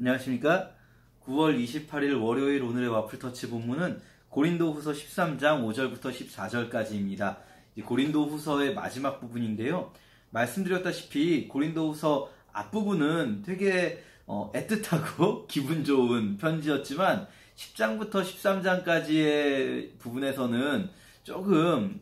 안녕하십니까? 9월 28일 월요일 오늘의 와플터치 본문은 고린도후서 13장 5절부터 14절까지입니다. 고린도후서의 마지막 부분인데요. 말씀드렸다시피 고린도후서 앞부분은 되게 애틋하고 기분 좋은 편지였지만 10장부터 13장까지의 부분에서는 조금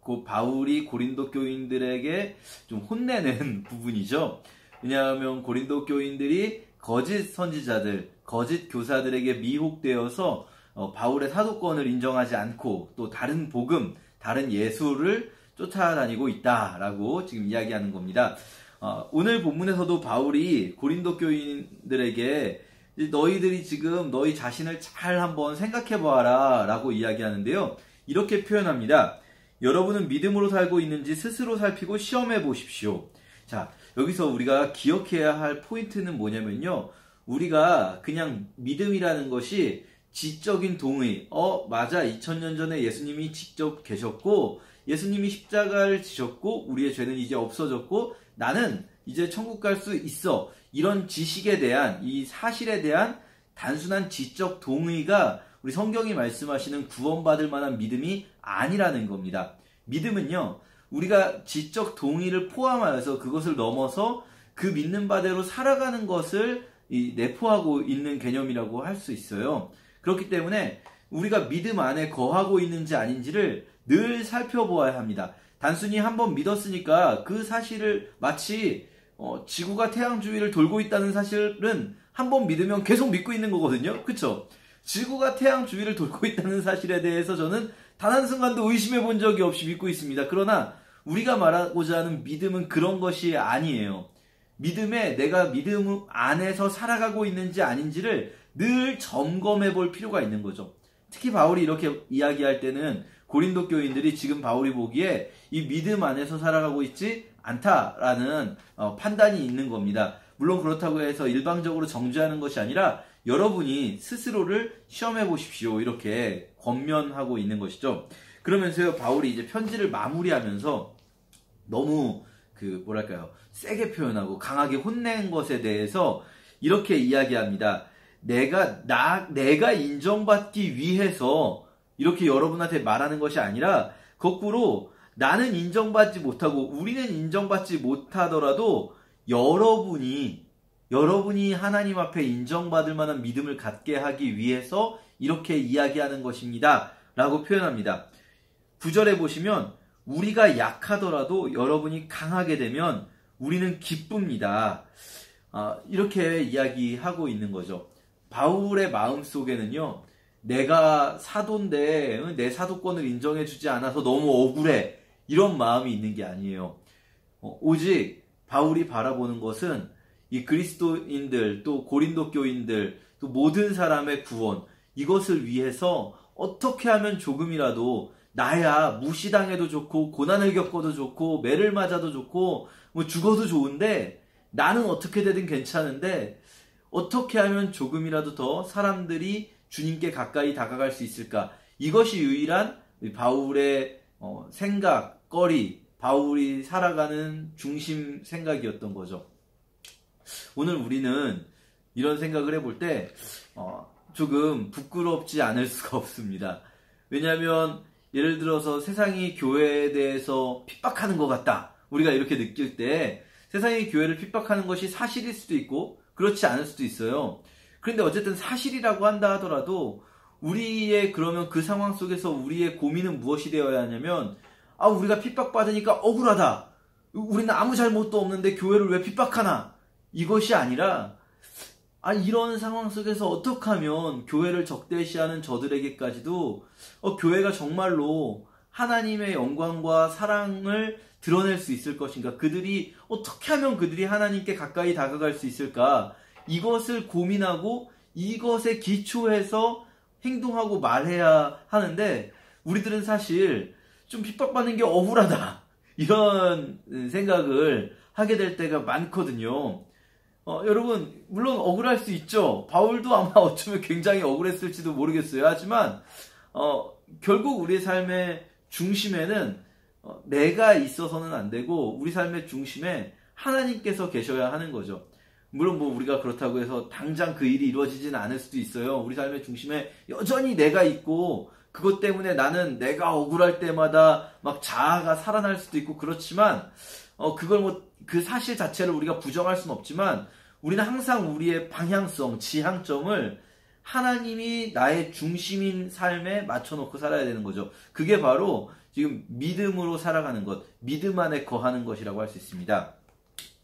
그 바울이 고린도 교인들에게 좀 혼내는 부분이죠. 왜냐하면 고린도 교인들이 거짓 선지자들, 거짓 교사들에게 미혹되어서 바울의 사도권을 인정하지 않고 또 다른 복음, 다른 예수를 쫓아다니고 있다라고 지금 이야기하는 겁니다. 오늘 본문에서도 바울이 고린도 교인들에게 너희들이 지금 너희 자신을 잘 한번 생각해봐라 라고 이야기하는데요. 이렇게 표현합니다. 여러분은 믿음으로 살고 있는지 스스로 살피고 시험해 보십시오. 자, 여기서 우리가 기억해야 할 포인트는 뭐냐면요. 우리가 그냥 믿음이라는 것이 지적인 동의, 맞아, 2000년 전에 예수님이 직접 계셨고 예수님이 십자가를 지셨고 우리의 죄는 이제 없어졌고 나는 이제 천국 갈 수 있어. 이런 지식에 대한, 이 사실에 대한 단순한 지적 동의가 우리 성경이 말씀하시는 구원받을 만한 믿음이 아니라는 겁니다. 믿음은요, 우리가 지적 동의를 포함하여서 그것을 넘어서 그 믿는 바대로 살아가는 것을 내포하고 있는 개념이라고 할 수 있어요. 그렇기 때문에 우리가 믿음 안에 거하고 있는지 아닌지를 늘 살펴보아야 합니다. 단순히 한번 믿었으니까 그 사실을 마치 지구가 태양 주위를 돌고 있다는 사실은 한번 믿으면 계속 믿고 있는 거거든요. 그쵸? 지구가 태양 주위를 돌고 있다는 사실에 대해서 저는 단 한순간도 의심해 본 적이 없이 믿고 있습니다. 그러나 우리가 말하고자 하는 믿음은 그런 것이 아니에요. 믿음에 내가 믿음 안에서 살아가고 있는지 아닌지를 늘 점검해 볼 필요가 있는 거죠. 특히 바울이 이렇게 이야기할 때는 고린도 교인들이 지금 바울이 보기에 이 믿음 안에서 살아가고 있지 않다라는 판단이 있는 겁니다. 물론 그렇다고 해서 일방적으로 정죄하는 것이 아니라 여러분이 스스로를 시험해 보십시오. 이렇게 권면하고 있는 것이죠. 그러면서요, 바울이 이제 편지를 마무리하면서 너무 세게 표현하고 강하게 혼낸 것에 대해서 이렇게 이야기합니다. 내가 인정받기 위해서 이렇게 여러분한테 말하는 것이 아니라 거꾸로 나는 인정받지 못하고 우리는 인정받지 못하더라도 여러분이 하나님 앞에 인정받을 만한 믿음을 갖게 하기 위해서 이렇게 이야기하는 것입니다. 라고 표현합니다. 9절에 보시면 우리가 약하더라도 여러분이 강하게 되면 우리는 기쁩니다. 이렇게 이야기하고 있는 거죠. 바울의 마음속에는요. 내가 사도인데 내 사도권을 인정해주지 않아서 너무 억울해. 이런 마음이 있는 게 아니에요. 오직 바울이 바라보는 것은 이 그리스도인들 또 고린도 교인들 또 모든 사람의 구원 이것을 위해서 어떻게 하면 조금이라도 나야 무시당해도 좋고 고난을 겪어도 좋고 매를 맞아도 좋고 뭐 죽어도 좋은데 나는 어떻게 되든 괜찮은데 어떻게 하면 조금이라도 더 사람들이 주님께 가까이 다가갈 수 있을까? 이것이 유일한 바울의 생각거리, 바울이 살아가는 중심 생각이었던 거죠. 오늘 우리는 이런 생각을 해볼 때 조금 부끄럽지 않을 수가 없습니다. 왜냐하면 예를 들어서 세상이 교회에 대해서 핍박하는 것 같다. 우리가 이렇게 느낄 때 세상이 교회를 핍박하는 것이 사실일 수도 있고 그렇지 않을 수도 있어요. 그런데 어쨌든 사실이라고 한다 하더라도 우리의 그러면 그 상황 속에서 우리의 고민은 무엇이 되어야 하냐면 우리가 핍박받으니까 억울하다. 우리는 아무 잘못도 없는데 교회를 왜 핍박하나? 이것이 아니라 이런 상황 속에서 어떻게 하면 교회를 적대시하는 저들에게까지도 교회가 정말로 하나님의 영광과 사랑을 드러낼 수 있을 것인가? 어떻게 하면 그들이 하나님께 가까이 다가갈 수 있을까? 이것을 고민하고 이것에 기초해서 행동하고 말해야 하는데 우리들은 사실 좀 핍박받는 게 억울하다. 이런 생각을 하게 될 때가 많거든요. 여러분 물론 억울할 수 있죠. 바울도 아마 어쩌면 굉장히 억울했을지도 모르겠어요. 하지만 결국 우리의 삶의 중심에는 내가 있어서는 안 되고 우리 삶의 중심에 하나님께서 계셔야 하는 거죠. 물론 뭐 우리가 그렇다고 해서 당장 그 일이 이루어지지는 않을 수도 있어요. 우리 삶의 중심에 여전히 내가 있고 그것 때문에 나는 내가 억울할 때마다 막 자아가 살아날 수도 있고 그렇지만 그걸 뭐 그 사실 자체를 우리가 부정할 수는 없지만 우리는 항상 우리의 방향성, 지향점을 하나님이 나의 중심인 삶에 맞춰놓고 살아야 되는 거죠. 그게 바로 지금 믿음으로 살아가는 것, 믿음 안에 거하는 것이라고 할 수 있습니다.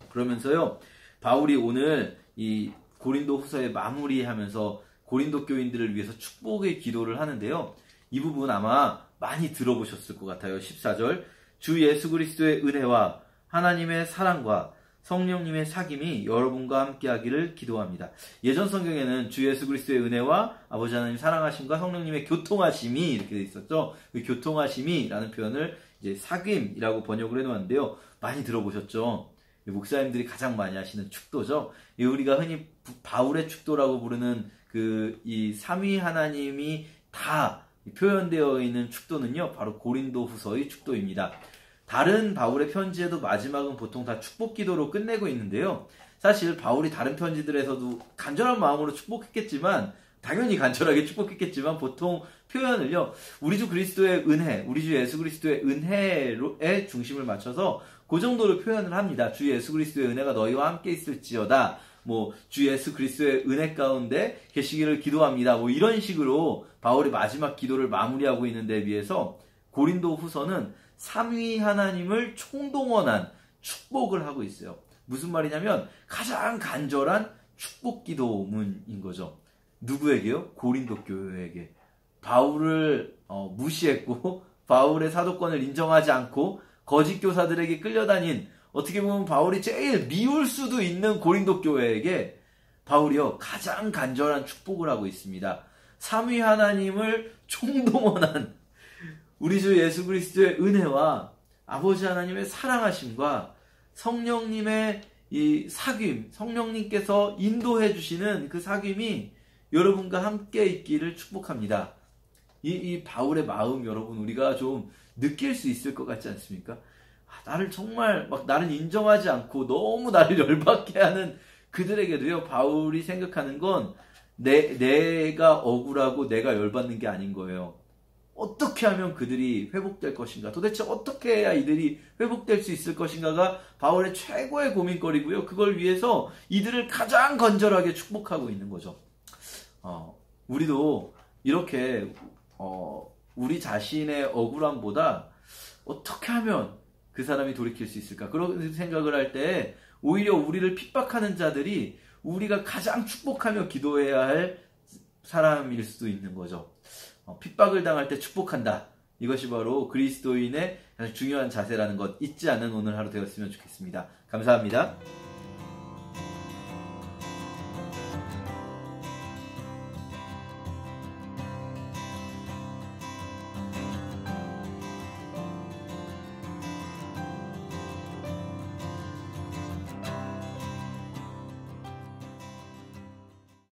그러면서요, 바울이 오늘 이 고린도 후서에 마무리하면서 고린도 교인들을 위해서 축복의 기도를 하는데요. 이 부분 아마 많이 들어보셨을 것 같아요. 14절, 주 예수 그리스도의 은혜와 하나님의 사랑과 성령님의 사귐이 여러분과 함께하기를 기도합니다. 예전 성경에는 주 예수 그리스도의 은혜와 아버지 하나님 사랑하심과 성령님의 교통하심이 이렇게 돼 있었죠. 그 교통하심이라는 표현을 이제 사귐이라고 번역을 해놓았는데요. 많이 들어보셨죠? 목사님들이 가장 많이 하시는 축도죠. 우리가 흔히 바울의 축도라고 부르는 이 삼위 하나님이 다 표현되어 있는 축도는요, 바로 고린도 후서의 축도입니다. 다른 바울의 편지에도 마지막은 보통 다 축복 기도로 끝내고 있는데요. 사실 바울이 다른 편지들에서도 간절한 마음으로 축복했겠지만, 당연히 간절하게 축복했겠지만, 보통 표현을요, 우리 주 그리스도의 은혜, 우리 주 예수 그리스도의 은혜에 중심을 맞춰서 그 정도로 표현을 합니다. 주 예수 그리스도의 은혜가 너희와 함께 있을지어다. 주 예수 그리스도의 은혜 가운데 계시기를 기도합니다. 이런 식으로 바울이 마지막 기도를 마무리하고 있는 데 비해서 고린도 후서는 삼위 하나님을 총동원한 축복을 하고 있어요. 무슨 말이냐면 가장 간절한 축복 기도문인 거죠. 누구에게요? 고린도 교회에게. 바울을 무시했고 바울의 사도권을 인정하지 않고 거짓 교사들에게 끌려다닌, 어떻게 보면 바울이 제일 미울 수도 있는 고린도 교회에게 바울이요 가장 간절한 축복을 하고 있습니다. 삼위 하나님을 총동원한 우리 주 예수 그리스도의 은혜와 아버지 하나님의 사랑하심과 성령님의 이 사귐, 성령님께서 인도해 주시는 그 사귐이 여러분과 함께 있기를 축복합니다. 이 바울의 마음, 여러분 우리가 좀 느낄 수 있을 것 같지 않습니까? 나를 정말 나를 인정하지 않고 너무 나를 열받게 하는 그들에게도요, 바울이 생각하는 건 내가 억울하고 내가 열받는 게 아닌 거예요. 어떻게 하면 그들이 회복될 것인가? 도대체 어떻게 해야 이들이 회복될 수 있을 것인가가 바울의 최고의 고민거리고요. 그걸 위해서 이들을 가장 건절하게 축복하고 있는 거죠. 우리도 이렇게 우리 자신의 억울함보다 어떻게 하면 그 사람이 돌이킬 수 있을까? 그런 생각을 할 때 오히려 우리를 핍박하는 자들이 우리가 가장 축복하며 기도해야 할 사람일 수도 있는 거죠. 핍박을 당할 때 축복한다. 이것이 바로 그리스도인의 가장 중요한 자세라는 것 잊지 않는 오늘 하루 되었으면 좋겠습니다. 감사합니다.